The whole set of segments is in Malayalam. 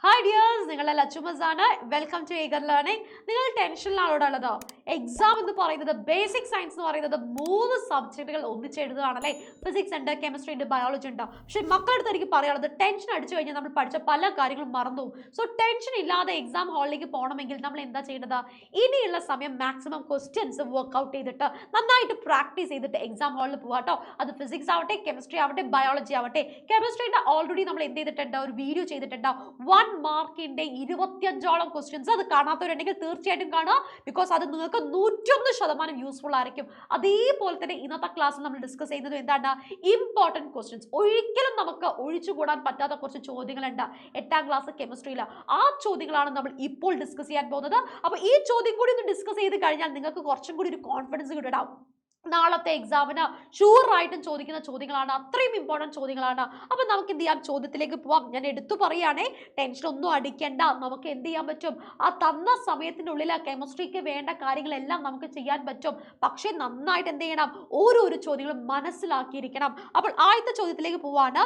Hi dears, നിങ്ങളുടെ ലച്ചുമസാണ്. Welcome to eager learning. നിങ്ങൾ ടെൻഷനിലാണോടുള്ളത്? എക്സാം എന്ന് പറയുന്നത് ബേസിക് സയൻസ് എന്ന് പറയുന്നത് 3 സബ്ജക്റ്റുകൾ ഒന്നിച്ച് എഴുതുകയാണല്ലേ. ഫിസിക്സ് ഉണ്ട്, കെമിസ്ട്രി ഉണ്ട്, ബയോളജി ഉണ്ട്. പക്ഷെ മക്കളുടെ അടുത്ത് എനിക്ക് പറയാനുള്ളത് ടെൻഷൻ അടിച്ചു കഴിഞ്ഞാൽ നമ്മൾ പഠിച്ച പല കാര്യങ്ങളും മറന്നു. സോ ടെൻഷൻ ഇല്ലാതെ എക്സാം ഹാളിലേക്ക് പോകണമെങ്കിൽ നമ്മൾ എന്താ ചെയ്യേണ്ടത്? ഇനിയുള്ള സമയം മാക്സിമം ക്വസ്റ്റ്യൻസ് വർക്ക്ഔട്ട് ചെയ്തിട്ട് നന്നായിട്ട് പ്രാക്ടീസ് ചെയ്തിട്ട് എക്സാം ഹാളിൽ പോകാട്ടോ. അത് ഫിസിക്സ് ആവട്ടെ, കെമിസ്ട്രി ആവട്ടെ, ബയോളജി ആവട്ടെ. കെമിസ്ട്രിയുടെ ഓൾറെഡി നമ്മൾ എന്ത് ചെയ്തിട്ടുണ്ട്? ഒരു വീഡിയോ ചെയ്തിട്ടുണ്ട്. 1 മാർക്കിന്റെ 25ഓളം ക്വസ്റ്റ്യൻസ്. അത് കാണാത്തവരുണ്ടെങ്കിൽ തീർച്ചയായിട്ടും കാണുക. ബിക്കോസ് അത് നിങ്ങൾക്ക് 101% യൂസ്ഫുൾ ആയിരിക്കും. അതേപോലെ തന്നെ ഇന്നത്തെ ക്ലാസ്സിൽ നമ്മൾ ഡിസ്കസ് ചെയ്യുന്നത് എന്താണ്? Important questions. ഒരിക്കലും നമുക്ക് ഒഴിച്ചുകൂടാൻ പറ്റാത്ത കുറച്ച് ചോദ്യങ്ങളുണ്ട് 8ാം ക്ലാസ് കെമിസ്ട്രിയിൽ. ആ ചോദ്യങ്ങളാണ് നമ്മൾ ഇപ്പോൾ ഡിസ്കസ് ചെയ്യാൻ പോകുന്നത്. അപ്പോൾ ഈ ചോദ്യം കൂടി ഒന്ന് ഡിസ്കസ് ചെയ്ത് കഴിഞ്ഞാൽ നിങ്ങൾക്ക് കുറച്ചും കൂടി ഒരു കോൺഫിഡൻസ് കിട്ടും. നാളത്തെ എക്സാമിന് ഷുവറായിട്ടും ചോദിക്കുന്ന ചോദ്യങ്ങളാണ്. അത്രയും ഇമ്പോർട്ടൻറ്റ് ചോദ്യങ്ങളാണ്. അപ്പം നമുക്ക് എന്ത് ചെയ്യാം? ചോദ്യത്തിലേക്ക് പോവാം. ഞാൻ എടുത്തു പറയുകയാണേ, ടെൻഷൻ ഒന്നും അടിക്കേണ്ട. നമുക്ക് എന്ത് ചെയ്യാൻ പറ്റും? ആ തന്ന സമയത്തിനുള്ളിൽ ആ കെമിസ്ട്രിക്ക് വേണ്ട കാര്യങ്ങളെല്ലാം നമുക്ക് ചെയ്യാൻ പറ്റും. പക്ഷേ നന്നായിട്ട് എന്ത് ചെയ്യണം? ഓരോരോ ചോദ്യങ്ങളും മനസ്സിലാക്കിയിരിക്കണം. അപ്പോൾ ആദ്യത്തെ ചോദ്യത്തിലേക്ക് പോവാണ്.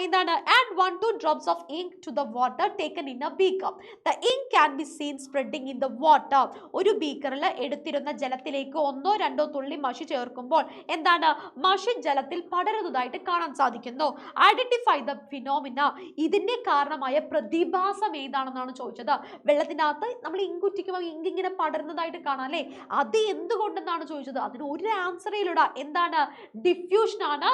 എന്താണ്? Add 1-2 drops of ink to the water taken in a beaker. The ink can be seen spreading in the water. ഒരു ബീക്കറിൽ എടുത്തിരുന്ന ജലത്തിലേക്ക് 1-2 തുള്ളി മഷി ചേർക്കുമ്പോൾ എന്താണ്? മഷി ജലത്തിൽ പടരുന്നതായിട്ട് കാണാൻ സാധിക്കുന്നു. Identify the phenomena. ഇതിന്റെ കാരണമായ പ്രതിഭാസം ഏതാണെന്നാണ് ചോദിച്ചത്. വെള്ളത്തിനകത്ത് നമ്മൾ ഇങ്ക് ഉറ്റിക്കുമ്പോൾ ഇങ്ക് ഇങ്ങനെ പടരുന്നതായിട്ട് കാണാം അല്ലേ? അത് എന്തുകൊണ്ടെന്നാണ് ചോദിച്ചത്. അതിന് ഒരു ആൻസറിലൂടെ എന്താണ്? ഡിഫ്യൂഷൻ ആണ്,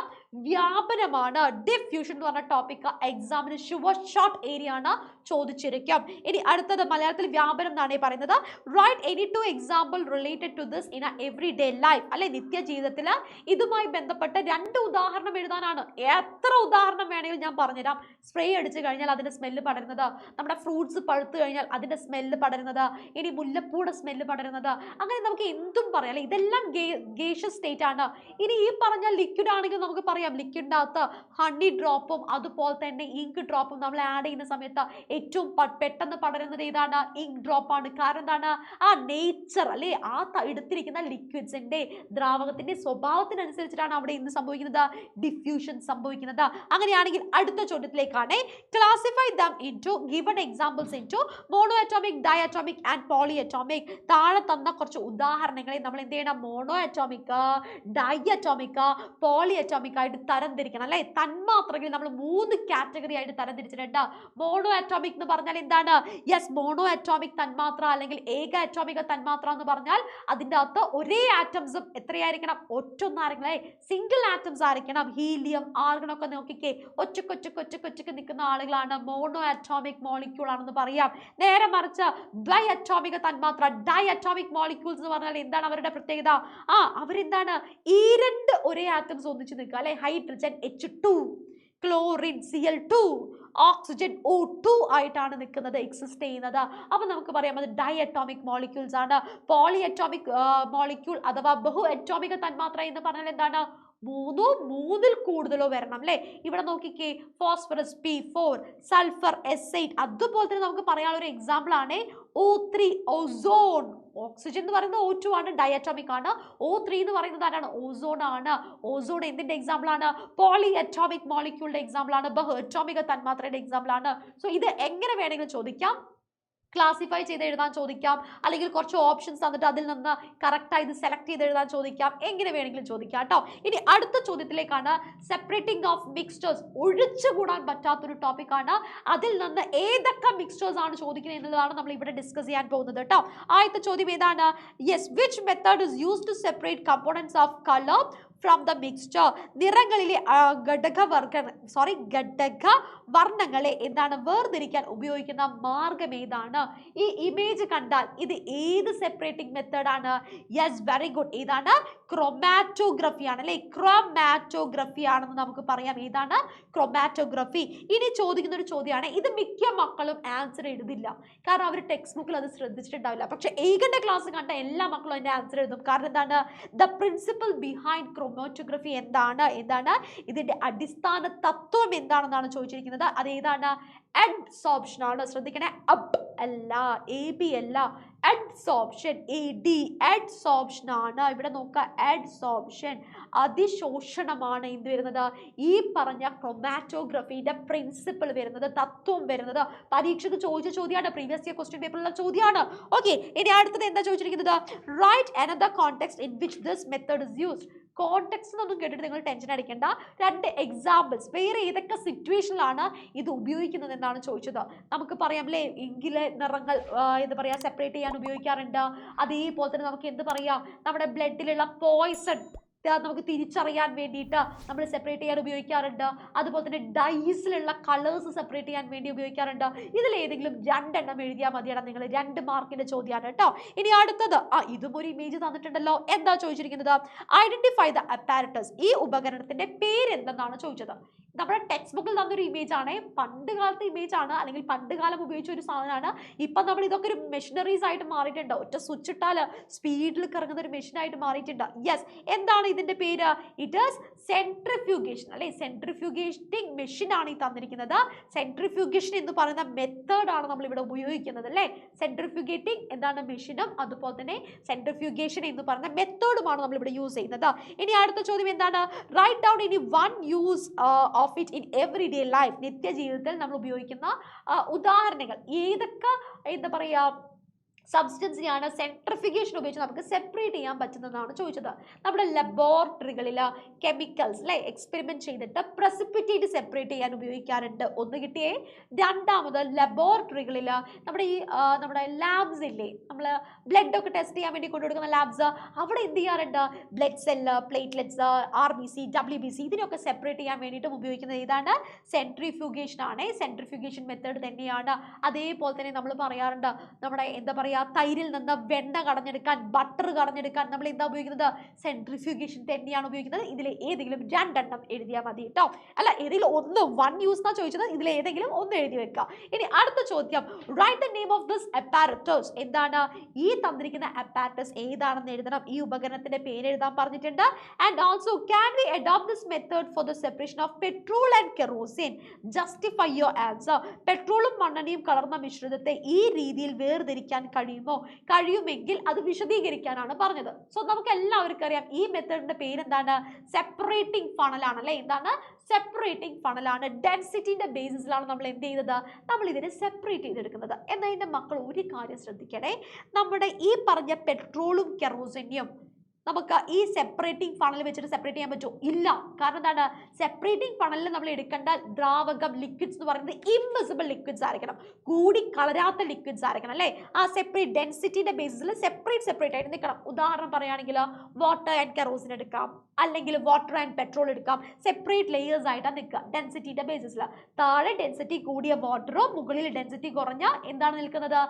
വ്യാപനമാണ്. ഡിഫ്യൂഷൻ എന്ന് പറഞ്ഞ ടോപ്പിക് എക്സാമിന് ഷുവർ ഷോർട്ട് ഏരിയ ആണ്, ചോദിച്ചിരിക്കും. ഇനി അടുത്തത് മലയാളത്തിൽ വ്യാപനം എന്നാണ് പറയുന്നത്. Right any 2 example related to this in every day life. അല്ലെ, നിത്യ ജീവിതത്തിൽ ഇതുമായി ബന്ധപ്പെട്ട 2 ഉദാഹരണം എഴുതാനാണ്. എത്ര ഉദാഹരണം വേണമെങ്കിലും ഞാൻ പറഞ്ഞുതരാം. സ്പ്രേ അടിച്ചു കഴിഞ്ഞാൽ അതിന്റെ സ്മെല്ല് പടരുന്നത്, നമ്മുടെ ഫ്രൂട്ട്സ് പഴുത്തു കഴിഞ്ഞാൽ അതിന്റെ സ്മെല്ല് പടരുന്നത്, ഇനി മുല്ലപ്പൂടെ സ്മെല്ല് പടരുന്നത്, അങ്ങനെ നമുക്ക് എന്തും പറയാം അല്ലെ. ഇതെല്ലാം ഗേഷ്യസ് സ്റ്റേറ്റ് ആണ്. ഇനി ഈ പറഞ്ഞ ലിക്വിഡ് ആണെങ്കിൽ നമുക്ക് പറയാം ലിക്വിഡിൻ്റെ അകത്ത് ഹണി ഡ്രോപ്പും അതുപോലെ തന്നെ ഇങ്ക് ഡ്രോപ്പും നമ്മൾ ആഡ് ചെയ്യുന്ന സമയത്ത് ഏറ്റവും പെട്ടെന്ന് പടരുന്നത് ഏതാണ്? ഇങ്ക് ഡ്രോപ്പ് ആണ്. കാരണം എന്താണ്? ആ നേച്ചർ അല്ലെ, ആ എടുത്തിരിക്കുന്ന ലിക്വിഡ്സിന്റെ ദ്രാവകത്തിന്റെ സ്വഭാവത്തിനനുസരിച്ചിട്ടാണ് അവിടെ എന്ത് സംഭവിക്കുന്നത്? ഡിഫ്യൂഷൻ സംഭവിക്കുന്നത്. അങ്ങനെയാണെങ്കിൽ അടുത്ത ചോദ്യത്തിലേക്കാണ്. Classify them into given examples into mono atomic, di atomic and poly atomic. താഴെ തന്ന കുറച്ച് ഉദാഹരണങ്ങളെ നമ്മൾ എന്ത് ചെയ്യണം? Mono atomic, di atomic, poly atomic ആയിട്ട് തരംതിരിക്കണം അല്ലെ. തന്മാത്രകൾ നമ്മൾ 3 കാറ്റഗറി ആയിട്ട് തരംതിരിച്ചിട്ടുണ്ട്. മോണോ അറ്റോമിക് എന്ന് പറഞ്ഞാൽ എന്താണ്? യെസ്, മോണോ അറ്റോമിക് തന്മാത്ര അല്ലെങ്കിൽ ഏക അറ്റോമിക തന്മാത്ര എന്ന് പറഞ്ഞാൽ അതിൻ്റെ അകത്ത് ഒരേ ആറ്റംസും എത്രയായിരിക്കണം? ഒറ്റൊന്നായിരിക്കണം. സിംഗിൾ ആറ്റംസ് ആയിരിക്കണം. ഹീലിയം, ആർഗൺ ഒക്കെ നോക്കിക്കേ, ഒറ്റക്കൊറ്റക്ക് നിൽക്കുന്ന ആളുകളാണ് മോണോ അറ്റോമിക് മോളിക്യൂൾ ആണെന്ന് പറയാം. നേരെ മറിച്ച് ഡൈ അറ്റോമിക തന്മാത്ര, ഡൈ അറ്റോമിക് മോളിക്യൂൾസ് എന്ന് പറഞ്ഞാൽ എന്താണ് അവരുടെ പ്രത്യേകത? അവരെന്താണ്? ഈ 2 ഒരേ ആറ്റംസ് ഒന്നിച്ച് നിൽക്കുക അല്ലെ. Hydrogen H2, chlorine Cl2, oxygen O2 ആയിട്ടാണ് നിൽക്കുന്നത്, എക്സിസ്റ്റ് ചെയ്യുന്നത്. അപ്പൊ നമുക്ക് പറയാം അത് ഡൈ അറ്റോമിക് മോളിക്യൂൾസ് ആണ്. പോളി അറ്റോമിക് മോളിക്യൂൾ അഥവാ ബഹു അറ്റോമിക തന്മാത്ര എന്ന് പറഞ്ഞാൽ എന്താണ്? 3-3 കൂടുതലോ വരണം അല്ലെ. ഇവിടെ നോക്കിക്കേ, ഫോസ്ഫറസ് P4, സൾഫർ S8. അതുപോലെ തന്നെ നമുക്ക് പറയാനുള്ള ഒരു എക്സാമ്പിൾ ആണ് O3, ഓസോൺ. ഓക്സിജൻ എന്ന് പറയുന്നത് O2 ആണ്, ഡൈ അറ്റോമിക് ആണ്. O3 എന്ന് പറയുന്നത് ആരാണ്? ഓസോൺ ആണ്. ഓസോൺ എന്തിന്റെ എക്സാമ്പിൾ ആണ്? പോളി അറ്റോമിക് മോളിക്യൂളിന്റെ എക്സാമ്പിൾ ആണ്, ബഹു അറ്റോമിക തന്മാത്രയുടെ എക്സാമ്പിൾ ആണ്. സോ ഇത് എങ്ങനെ വേണമെങ്കിലും ചോദിക്കാം. ക്ലാസിഫൈ ചെയ്ത് എഴുതാൻ ചോദിക്കാം, അല്ലെങ്കിൽ കുറച്ച് ഓപ്ഷൻസ് തന്നിട്ട് അതിൽ നിന്ന് കറക്റ്റായി ഇത് സെലക്ട് ചെയ്ത് എഴുതാൻ ചോദിക്കാം. എങ്ങനെ വേണമെങ്കിലും ചോദിക്കാം കേട്ടോ. ഇനി അടുത്ത ചോദ്യത്തിലേക്കാണ്. Separating of mixtures. ഒഴിച്ചുകൂടാൻ പറ്റാത്തൊരു ടോപ്പിക്കാണ്. അതിൽ നിന്ന് ഏതൊക്കെ മിക്സ്ചേഴ്സ് ആണ് ചോദിക്കുന്നത് എന്നുള്ളതാണ് നമ്മൾ ഇവിടെ ഡിസ്കസ് ചെയ്യാൻ പോകുന്നത് കേട്ടോ. ആദ്യത്തെ ചോദ്യം ഏതാണ്? Yes, which method is used to separate components of colour from the mixture. നിറങ്ങളിലെ ഘടക വർണ്ണങ്ങളെ എന്താണ് വേർതിരിക്കാൻ ഉപയോഗിക്കുന്ന മാർഗം ഏതാണ്? ഈ ഇമേജ് കണ്ടാൽ ഇത് ഏത് സെപ്പറേറ്റിംഗ് മെത്തേഡ് ആണ്? Yes, very good. ഏതാണ്? ക്രോമാറ്റോഗ്രഫി ആണ് അല്ലെ. ക്രോമാറ്റോഗ്രഫി ആണെന്ന് നമുക്ക് പറയാം. ഏതാണ്? ക്രോമാറ്റോഗ്രഫി. ഇനി ചോദിക്കുന്ന ഒരു ചോദ്യമാണ്, ഇത് മിക്ക മക്കളും ആൻസർ എഴുതില്ല, കാരണം അവർ ടെക്സ്റ്റ് ബുക്കിൽ അത് ശ്രദ്ധിച്ചിട്ടുണ്ടാവില്ല. പക്ഷെ ഏകന്റെ ക്ലാസ് കണ്ട എല്ലാ മക്കളും അതിന്റെ ആൻസർ എഴുതും. കാരണം എന്താണ്? ദ പ്രിൻസിപ്പിൾ ബിഹൈൻഡ് ക്രോമാറ്റോഗ്രഫി എന്താണ്? ഇതിന്റെ അടിസ്ഥാന തത്വം എന്താണെന്നാണ് ചോദിച്ചിരിക്കുന്നത്. അത് ഏതാണ്? അഡ്സോർപ്ഷൻ ആണ്. ശ്രദ്ധിക്കണേ, അബ് അല്ല, എ ബി അല്ല, അഡ്സോർപ്ഷൻ, എ ഡി, അഡ്സോർപ്ഷൻ ആണ്. ഇവിടെ നോക്കുക, അഡ്സോർപ്ഷൻ, അതിശോഷണമാണ് എന്ത് വരുന്നത്, ഈ പറഞ്ഞ ക്രൊമാറ്റോഗ്രഫിയുടെ പ്രിൻസിപ്പിൾ വരുന്നത്, തത്വം വരുന്നത്. പരീക്ഷയ്ക്ക് ചോദിച്ച ചോദ്യമാണ്, പ്രീവിയസ് ഇയർ ക്വസ്റ്റ്യൻ പേപ്പറിലുള്ള ചോദ്യമാണ്. ഓക്കെ, ഇനി അടുത്തത് എന്താ ചോദിച്ചിരിക്കുന്നത്, right another context in which this method is used. Context എന്നൊന്നും കേട്ടിട്ട് നിങ്ങൾ ടെൻഷൻ അടിക്കേണ്ട, 2 എക്സാമ്പിൾസ്, വേറെ ഏതൊക്കെ സിറ്റുവേഷനിലാണ് ഇത് ഉപയോഗിക്കുന്നത് എന്നാണ് ചോദിച്ചത്. നമുക്ക് പറയാം അല്ലേ, എങ്കിലെ നിറങ്ങൾ എന്താ പറയുക സെപ്പറേറ്റ് ചെയ്യാൻ ഉപയോഗിക്കാറുണ്ട്. അതേപോലെ തന്നെ നമുക്ക് എന്ത് പറയാം, നമ്മുടെ ബ്ലഡിലുള്ള പോയ്സൺ നമുക്ക് തിരിച്ചറിയാൻ വേണ്ടിയിട്ട് നമ്മൾ സെപ്പറേറ്റ് ചെയ്യാൻ ഉപയോഗിക്കാറുണ്ട്. അതുപോലെ തന്നെ ഡൈസിലുള്ള കളേഴ്സ് സെപ്പറേറ്റ് ചെയ്യാൻ വേണ്ടി ഉപയോഗിക്കാറുണ്ട്. ഇതിലേതെങ്കിലും 2 എണ്ണം എഴുതിയാൽ മതിയാണ്, നിങ്ങൾ 2 മാർക്കിന്റെ ചോദ്യമാണ് കേട്ടോ. ഇനി അടുത്തത്, ഇതും ഒരു ഇമേജ് തന്നിട്ടുണ്ടല്ലോ. എന്താ ചോദിച്ചിരിക്കുന്നത്, ഐഡന്റിഫൈ ദ അപ്പാരറ്റസ്. ഈ ഉപകരണത്തിന്റെ പേര് എന്തെന്നാണ് ചോദിച്ചത്. നമ്മുടെ ടെക്സ്റ്റ് ബുക്കിൽ തന്നൊരു ഇമേജ് ആണ്, പണ്ട് കാലത്തെ ഇമേജ് ആണ്, അല്ലെങ്കിൽ പണ്ട് കാലം ഉപയോഗിച്ച ഒരു സാധനമാണ്. ഇപ്പം നമ്മൾ ഇതൊക്കെ ഒരു മെഷീനറീസ് ആയിട്ട് മാറിയിട്ടുണ്ട്. ഒറ്റ സ്വിച്ച് ഇട്ടാൽ സ്പീഡിൽ കറങ്ങുന്ന ഒരു മെഷീൻ ആയിട്ട് മാറിയിട്ടുണ്ട്. യെസ്, എന്താണ് ഇതിന്റെ പേര്, ഇറ്റ് ഈസ് സെൻട്രിഫ്യൂഗേഷൻ അല്ലെ, സെൻട്രിഫ്യൂഗേറ്റിംഗ് മെഷീൻ ആണ് ഈ തന്നിരിക്കുന്നത്. സെൻട്രിഫ്യൂഗേഷൻ എന്ന് പറയുന്ന മെത്തേഡ് ആണ് നമ്മൾ ഇവിടെ ഉപയോഗിക്കുന്നത് അല്ലെ. സെൻട്രിഫ്യൂഗേറ്റിംഗ് എന്താണ് മെഷീനും, അതുപോലെ തന്നെ സെൻട്രിഫ്യൂഗേഷൻ എന്ന് പറയുന്ന മെത്തേഡുമാണ് നമ്മൾ ഇവിടെ യൂസ് ചെയ്യുന്നത്. ഇനി അടുത്ത ചോദ്യം എന്താണ്, റൈറ്റ് ഡൗൺ ഇനി 1 use of it in every day life. നിത്യജീവിതത്തിൽ നമ്മൾ ഉപയോഗിക്കുന്ന ഉദാഹരണങ്ങൾ ഏതൊക്കെ എന്താ പറയുക സബ്സ്റ്റൻസിനെയാണ് സെൻട്രിഫിക്കേഷൻ ഉപയോഗിച്ച് നമുക്ക് സെപ്പറേറ്റ് ചെയ്യാൻ പറ്റുന്നതാണ് ചോദിച്ചത്. നമ്മുടെ ലബോറട്ടറികളിൽ കെമിക്കൽസ് അല്ലെ എക്സ്പെരിമെന്റ് ചെയ്തിട്ട് പ്രസിപ്പിറ്റേറ്റ് സെപ്പറേറ്റ് ചെയ്യാൻ ഉപയോഗിക്കാറുണ്ട്. ഒന്ന് കിട്ടിയേ. രണ്ടാമത് ലബോറട്ടറികളിൽ നമ്മുടെ ലാബ്സ് ഇല്ലേ, നമ്മൾ ബ്ലഡ് ഒക്കെ ടെസ്റ്റ് ചെയ്യാൻ വേണ്ടി കൊണ്ടുകൊടുക്കുന്ന ലാബ്സ്, അവിടെ എന്ത് ചെയ്യാറുണ്ട്, blood cell, platelets, RBC, WBC ഇതിനൊക്കെ സെപ്പറേറ്റ് ചെയ്യാൻ വേണ്ടിയിട്ടും ഉപയോഗിക്കുന്നത് ഏതാണ്, സെൻട്രിഫ്യൂഗേഷൻ ആണ്. സെൻട്രിഫ്യൂഗേഷൻ മെത്തേഡ് തന്നെയാണ്. അതേപോലെ തന്നെ നമ്മൾ പറയാറുണ്ട്, നമ്മുടെ എന്താ പറയുക തൈരിൽ നിന്ന് വെണ്ണ കടഞ്ഞെടുക്കാൻ, ബട്ടർ കടഞ്ഞെടുക്കാൻ നമ്മൾ എന്താ ഉപയോഗിക്കുന്നത്, സെൻട്രിഫ്യൂഗേഷൻ തന്നെയാണ് ഉപയോഗിക്കുന്നത്. ഇതിൽ ഏതെങ്കിലും 2 എണ്ണം എഴുതിയാൽ മതി കേട്ടോ. അല്ല, ഏതെങ്കിലും ഒന്ന്, 1 യൂസ് എന്നാ ചോദിച്ചത്, ഇതിൽ ഏതെങ്കിലും ഒന്ന് എഴുതി വെക്കാം. ഇനി അടുത്ത ചോദ്യം, write the name of this apparatus. എന്താണ് ഈ തന്നിരിക്കുന്ന അപ്പാരറ്റസ് ഏതാണെന്ന് എഴുതണം. ഈ ഉപകരണത്തിന്റെ പേര് എഴുതാൻ പറഞ്ഞിട്ടുണ്ട്. And also can we adopt this method for the separation of petrol and kerosene. Justify your answer. പെട്രോളും മണ്ണെണ്ണയും കലർന്ന മിശ്രിതത്തെ ഈ രീതിയിൽ വേർതിരിക്കാൻ കഴിയുമെങ്കിൽ അത് വിശദീകരിക്കാനാണ് പറഞ്ഞത്. സോ നമുക്ക് എല്ലാവർക്കും അറിയാം ഈ മെത്തേഡിന്റെ പേര് എന്താണ്, സെപ്പറേറ്റിംഗ് ഫണൽ ആണ് അല്ലെ. എന്താണ്, സെപ്പറേറ്റിംഗ് ഫണൽ ആണ്. ഡെൻസിറ്റിന്റെ ബേസിസിലാണ് നമ്മൾ എന്ത് ചെയ്തത്, നമ്മൾ ഇതിനെ സെപ്പറേറ്റ് ചെയ്തെടുക്കുന്നത്. എന്നാൽ എൻ്റെ മക്കൾ ഒരു കാര്യം ശ്രദ്ധിക്കണേ, നമ്മുടെ ഈ പറഞ്ഞ പെട്രോളും കെറോസിനും നമുക്ക് ഈ സെപ്പറേറ്റിംഗ് ഫണൽ വെച്ചിട്ട് സെപ്പറേറ്റ് ചെയ്യാൻ പറ്റുമോ, ഇല്ല. കാരണം എന്താണ്, സെപ്പറേറ്റിംഗ് ഫണലിൽ നമ്മൾ എടുക്കേണ്ട ദ്രാവകം ലിക്വിഡ്സ് എന്ന് പറയുന്നത് ഇൻവിസിബിൾ ലിക്വിഡ്സ് ആയിരിക്കണം, കൂടി കളരാത്ത ലിക്വിഡ്സ് ആയിരിക്കണം അല്ലേ. ആ സെപ്പറേറ്റ് ഡെൻസിറ്റിയുടെ ബേസിസിൽ സെപ്പറേറ്റ് ആയിട്ട് നിൽക്കണം. ഉദാഹരണം പറയുകയാണെങ്കിൽ വാട്ടർ ആൻഡ് കെറോസിൻ എടുക്കാം, അല്ലെങ്കിൽ വാട്ടർ ആൻഡ് പെട്രോൾ എടുക്കാം. സെപ്പറേറ്റ് ലെയേഴ്സ് ആയിട്ടാണ് നിൽക്കുക ഡെൻസിറ്റിയുടെ ബേസിസിൽ. താഴെ ഡെൻസിറ്റി കൂടിയ വാട്ടറും മുകളിൽ ഡെൻസിറ്റി കുറഞ്ഞ എന്താണ് നിൽക്കുന്നത്,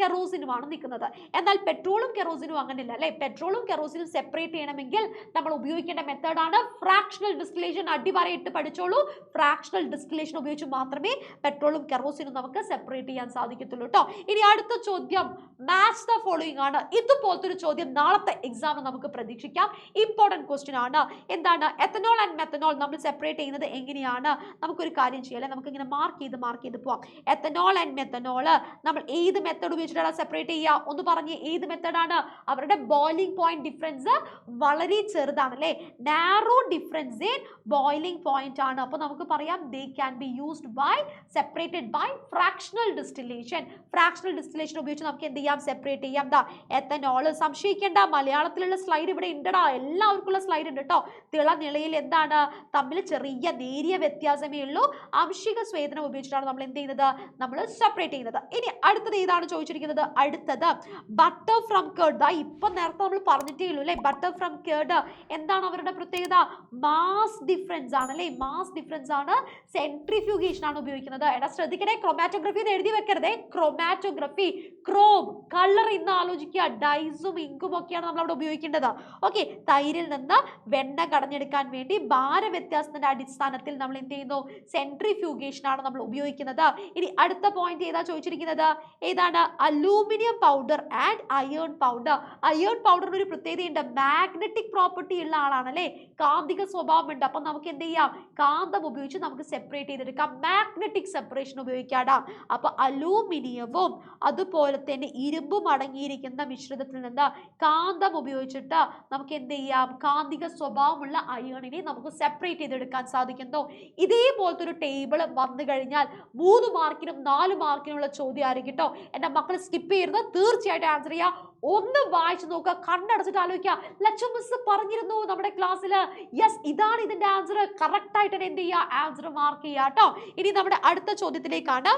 കെറോസിനുമാണ് നിൽക്കുന്നത്. എന്നാൽ പെട്രോളും കെറോസിനും അങ്ങനെയല്ല അല്ലേ. പെട്രോളും കെറോസിനും സെപ്പറേറ്റ് ചെയ്യണമെങ്കിൽ നമ്മൾ ഉപയോഗിക്കേണ്ട മെത്തേഡാണ് ഫ്രാക്ഷണൽ ഡിസ്റ്റിലേഷൻ. അടിവരയിട്ട് പഠിച്ചോളൂ, ഫ്രാക്ഷണൽ ഡിസ്റ്റിലേഷൻ ഉപയോഗിച്ച് മാത്രമേ പെട്രോളും കെറോസിനും നമുക്ക് സെപ്പറേറ്റ് ചെയ്യാൻ സാധിക്കത്തുള്ളൂ കേട്ടോ. ഇനി അടുത്ത ചോദ്യം മാച്ച് ദ ഫോളോയിങ് ആണ്. ഇതുപോലത്തെ ഒരു ചോദ്യം നാളത്തെ എക്സാമിന് നമുക്ക് പ്രതീക്ഷിക്കാം. ഇമ്പോർട്ടൻറ്റ് ക്വസ്റ്റ്യൻ ആണ്. എന്താണ്, എത്തനോൾ ആൻഡ് മെത്തനോൾ നമ്മൾ സെപ്പറേറ്റ് ചെയ്യുന്നത് എങ്ങനെയാണ്. നമുക്കൊരു കാര്യം ചെയ്യാം, നമുക്ക് ഇങ്ങനെ മാർക്ക് ചെയ്ത് പോവാം. എത്തനോൾ ആൻഡ് മെത്തനോൾ നമ്മൾ ഏത് മെത്തേഡ് ഉപയോഗിച്ചിട്ടാണ് സെപ്പറേറ്റ് ചെയ്യുക, ഒന്ന് പറഞ്ഞ് ഏത് മെത്തേഡാണ്. അവരുടെ ബോയിലിംഗ് പോയിന്റ് ഡിഫറൻസ് വളരെ ചെറുതാണ് അല്ലേ, narrow difference in boiling point ആണ്. അപ്പോൾ നമുക്ക് പറയാം they can be used by separated by fractional distillation. Fractional distillation ഉപയോഗിച്ച് നമുക്ക് എന്ത് ചെയ്യാം, സെപ്പറേറ്റ് ചെയ്യാം. എത്തനോൾ സംശയിക്കേണ്ട, മലയാളത്തിലുള്ള സ്ലൈഡ് ഇവിടെ ഉണ്ടടാ, എല്ലാവർക്കുള്ള സ്ലൈഡ് ഉണ്ട് കേട്ടോ. തിളനിളയിൽ എന്താണ് തമ്മിൽ ചെറിയ നേരിയ വ്യത്യാസമേ ഉള്ളൂ. ആംശിക സ്വേദനം ഉപയോഗിച്ചിട്ടാണ് നമ്മൾ എന്ത് ചെയ്യുന്നത്, നമ്മൾ സെപ്പറേറ്റ് ചെയ്യുന്നത്. ഇനി അടുത്തത് ഏതാണ് ചോദിച്ചിരിക്കുന്നത്, അടുത്തത് ബട്ടർ ഫ്രം കേർഡ്. ഇപ്പം നേരത്തെ നമ്മൾ പറഞ്ഞിട്ടേ ഉള്ളൂ അല്ലേ, ബട്ടർ ഫ്രം കേർഡ് എന്താണ് അവരുടെ പ്രത്യേകത, മാസ് ഡിഫറൻസ് ആണ് അല്ലേ. മാസ് ഡിഫറൻസ് ആണ്, സെൻട്രിഫ്യൂഗേഷൻ ആണ് ഉപയോഗിക്കുന്നത്. എടാ ശ്രദ്ധിക്കണേ, ക്രൊമാറ്റോഗ്രഫി എന്ന് എഴുതി വെക്കരുതേ. ക്രൊമാറ്റോഗ്രഫി, ക്രോം കളർ ഇന്ന് ആലോചിക്കുക, ഡൈസും ഇങ്കും ഒക്കെയാണ് നമ്മൾ അവിടെ ഉപയോഗിക്കേണ്ടത്. ഓക്കെ, തൈരിൽ നിന്ന് വെണ്ണ കടഞ്ഞെടുക്കാൻ വേണ്ടി ഭാരവ്യത്യാസത്തിന്റെ അടിസ്ഥാനത്തിൽ നമ്മൾ എന്ത് ചെയ്യുന്നു, സെൻട്രിഫ്യൂഗേഷൻ ആണ് നമ്മൾ ഉപയോഗിക്കുന്നത്. ഇനി അടുത്ത പോയിന്റ് ഏതാ ചോദിച്ചിരിക്കുന്നത്, ഏതാണ്, aluminium powder and iron powder. Iron പൗഡറിന് ഒരു പ്രത്യേകതയുണ്ട്, മാഗ്നറ്റിക് പ്രോപ്പർട്ടി ഉള്ള ആളാണ് അല്ലെ, കാന്തിക സ്വഭാവം ഉണ്ട്. അപ്പൊ നമുക്ക് എന്ത് ചെയ്യാം, കാന്തം ഉപയോഗിച്ച് നമുക്ക് സെപ്പറേറ്റ് ചെയ്തെടുക്കാം, മാഗ്നറ്റിക് സെപ്പറേഷൻ ഉപയോഗിക്കാം. അപ്പൊ അലൂമിനിയവും അതുപോലെ തന്നെ ഇരുമ്പും അടങ്ങിയിരിക്കുന്ന മിശ്രിതത്തിൽ നിന്ന് കാന്തം ഉപയോഗിച്ചിട്ട് നമുക്ക് എന്ത് ചെയ്യാം, കാന്തിക സ്വഭാവമുള്ള അയേണിനെ നമുക്ക് സെപ്പറേറ്റ് ചെയ്തെടുക്കാൻ സാധിക്കുന്നു. ഇതേപോലത്തെ ഒരു ടേബിൾ വന്നു കഴിഞ്ഞാൽ 3 മാർക്കിനും 4 മാർക്കിനുള്ള ചോദ്യം ആയിരിക്കും കേട്ടോ. എന്റെ മക്കൾ സ്കിപ്പ് ചെയ്യരുത്, തീർച്ചയായിട്ടും ആൻസർ ചെയ്യുക. ഒന്ന് വായിച്ചു നോക്കുക, കണ്ണടച്ചിട്ട് ആലോചിക്കുക, ലച്ചു മിസ് പറഞ്ഞിരുന്നു നമ്മുടെ ക്ലാസ്സിൽ, യെസ് ഇതാണ് ഇതിന്റെ ആൻസർ, കറക്റ്റ് ആയിട്ട് എന്ത് ചെയ്യുക, ആൻസർ മാർക്ക് ചെയ്യുക കേട്ടോ. ഇനി നമ്മുടെ അടുത്ത ചോദ്യത്തിലേക്കാണ്.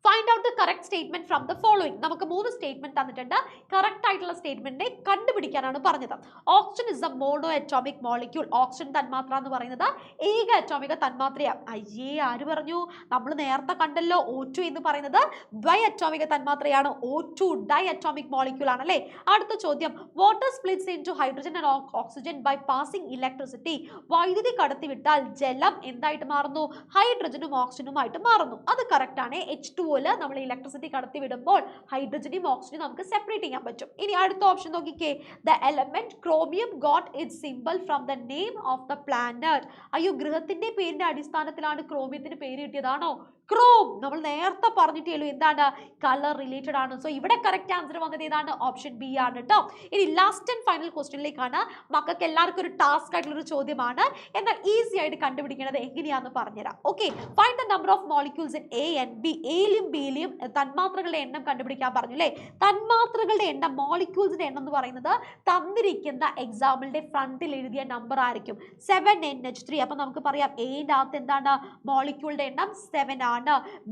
Find out the correct statement from the following. നമുക്ക് 3 സ്റ്റേറ്റ്മെന്റ് തന്നിട്ടുണ്ട്, കറക്റ്റ് ആയിട്ടുള്ള സ്റ്റേറ്റ്മെന്റിനെ കണ്ടുപിടിക്കാനാണ് പറഞ്ഞത്. Oxygen is a mono atomic molecule. Oxygen തന്മാത്ര എന്ന് പറയുന്നത് ഏക അറ്റോമിക തന്മാത്രയാണ്. അയ്യേ, ആര് പറഞ്ഞു, നമ്മൾ നേരത്തെ കണ്ടല്ലോ, O2 എന്ന് പറയുന്നത് ദ്വൈ അറ്റോമിക തന്മാത്രയാണ്, O2 ഡൈ അറ്റോമിക് മോളിക്യൂൾ ആണ് അല്ലേ. അടുത്ത ചോദ്യം, water splits into hydrogen and oxygen by passing electricity. വൈദ്യുതി കടത്തിവിട്ടാൽ ജലം എന്തായിട്ട് മാറുന്നു, ഹൈഡ്രജനും ഓക്സിജനുമായിട്ട് മാറുന്നു. അത് കറക്റ്റ് ആണ്. H2 നമ്മൾ ഇലക്ട്രിസിറ്റി കടത്തി വിടുമ്പോൾ ഹൈഡ്രജനും ഓക്സിജനും നമുക്ക് സെപ്പറേറ്റ് ചെയ്യാൻ പറ്റും. ഇനി അടുത്ത ഓപ്ഷൻ നോക്കിക്കേ, the element chromium got it's symbol from the name of the planet. അയ്യോ, ഗ്രഹത്തിന്റെ പേരിന്റെ അടിസ്ഥാനത്തിലാണ് ക്രോമിയത്തിന് പേര് കിട്ടിയതാണോ? ക്രോം നമ്മൾ നേരത്തെ പറഞ്ഞിട്ടുള്ളൂ, എന്താണ്, കളർ റിലേറ്റഡ് ആണ്. സോ ഇവിടെ കറക്റ്റ് ആൻസർ വന്നത് ഏതാണ്, ഓപ്ഷൻ ബി ആണ് കേട്ടോ. ഇനി ലാസ്റ്റ് ആൻഡ് ഫൈനൽ ക്വസ്റ്റ്യനിലേക്കാണ്. മക്കൾക്ക് എല്ലാവർക്കും ഒരു ടാസ്ക് ആയിട്ടുള്ള ഒരു ചോദ്യമാണ്, എന്നാൽ ഈസി ആയിട്ട് കണ്ടുപിടിക്കുന്നത് എങ്ങനെയാണെന്ന് പറഞ്ഞുതരാം. Okay, find the number of molecules in A and B. എയിലും ബിയിലും തന്മാത്രകളുടെ എണ്ണം കണ്ടുപിടിക്കാൻ പറഞ്ഞു അല്ലേ. തന്മാത്രകളുടെ എണ്ണം, മോളിക്യൂൾസിന്റെ എണ്ണം എന്ന് പറയുന്നത് തന്നിരിക്കുന്ന എക്സാമ്പിളിന്റെ ഫ്രണ്ടിൽ എഴുതിയ നമ്പർ ആയിരിക്കും, 7NH3. അപ്പൊ നമുക്ക് പറയാം എന്റെ അകത്ത് എന്താണ്, മോളിക്യൂളിന്റെ എണ്ണം 7 ആണ്.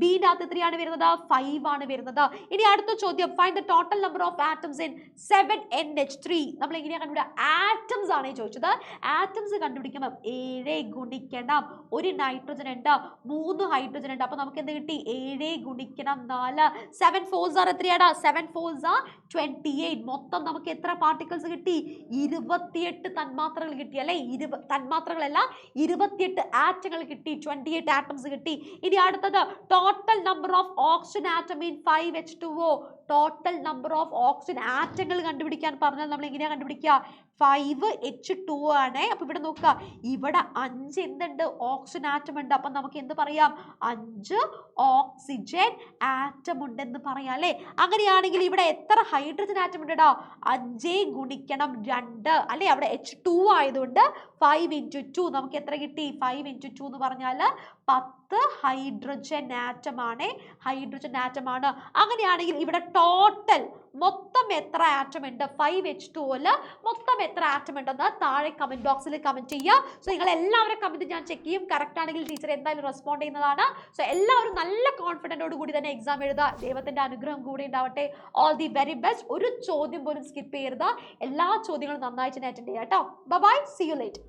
ബിന്റെ അകത്ത് എത്രയാണ് വരുന്നത്, 5 ആണ് വരുന്നത്. ഇനി അടുത്ത ചോദ്യം, find the total number of atoms in 7NH3. നമ്മൾ എങ്ങനെയാ കണ്ടുപിടിക്കുക, ആറ്റംസ് ആണ് ചോദിച്ചത്. ആറ്റംസ് കണ്ടുപിടിക്കുമ്പോൾ 7 ഗുണിക്കണം, ഒരു നൈട്രജൻ ഉണ്ട്, 3 ഹൈഡ്രജൻ ഉണ്ട്. അപ്പൊ നമുക്ക് എന്ത് കിട്ടി, 7 ഗുണിക്കണം 4, 7 4s are എത്രയാണ്, 7 4s are 28. മൊത്തം നമുക്ക് എത്ര പാർട്ടിക്കിൾസ് കിട്ടി, 28 തന്മാത്രകൾ കിട്ടി അല്ലെ. തന്മാത്രകളല്ല, 28 ആറ്റങ്ങൾ കിട്ടി, 28 ആറ്റംസ് കിട്ടി. ഇനി അടുത്തത്, total number of oxygen atom in 5H2O. Total number of oxygen ആറ്റങ്ങൾ കണ്ടുപിടിക്കാൻ പറഞ്ഞാൽ നമ്മൾ എങ്ങനെയാ കണ്ടുപിടിക്കുക, 5H2 ആണ്. അപ്പൊ ഇവിടെ നോക്കുക, ഇവിടെ 5 എന്തുണ്ട്, ഓക്സിജൻ ആറ്റം ഉണ്ട്. അപ്പൊ നമുക്ക് എന്ത് പറയാം, 5 ഓക്സിജൻ ആറ്റം ഉണ്ടെന്ന് പറയാം അല്ലെ. അങ്ങനെയാണെങ്കിൽ ഇവിടെ എത്ര ഹൈഡ്രജൻ ആറ്റം ഉണ്ടോ, 5 ഗുണിക്കണം 2 അല്ലെ. അവിടെ H2 ആയതുകൊണ്ട് 5 into 2 നമുക്ക് എത്ര കിട്ടി, 5 into 2 എന്ന് പറഞ്ഞാൽ 10 ഹൈഡ്രജൻ ആറ്റം ആണ്, ഹൈഡ്രജൻ ആറ്റം ആണ്. അങ്ങനെയാണെങ്കിൽ ഇവിടെ ടോട്ടൽ മൊത്തം എത്ര ആറ്റം ഉണ്ട്, 5H2O മൊത്തം എത്ര ആറ്റം ഉണ്ടെന്ന് താഴെ കമന്റ് ബോക്സിൽ കമന്റ് ചെയ്യുക. സോ നിങ്ങൾ എല്ലാവരും കമന്റ് ഞാൻ ചെക്ക് ചെയ്യും, കറക്റ്റ് ആണെങ്കിൽ ടീച്ചർ എന്തായാലും റെസ്പോണ്ട് ചെയ്യുന്നതാണ്. സോ എല്ലാവരും നല്ല കോൺഫിഡൻറ്റോട് കൂടി തന്നെ എക്സാം എഴുതുക, ദൈവത്തിന്റെ അനുഗ്രഹം കൂടി ഉണ്ടാവട്ടെ. All the very best. ഒരു ചോദ്യം പോലും സ്കിപ്പ് ചെയ്യരുത്, എല്ലാ ചോദ്യങ്ങളും നന്നായിട്ട് അറ്റൻഡ് ചെയ്യാം കേട്ടോ. Bye, see you later.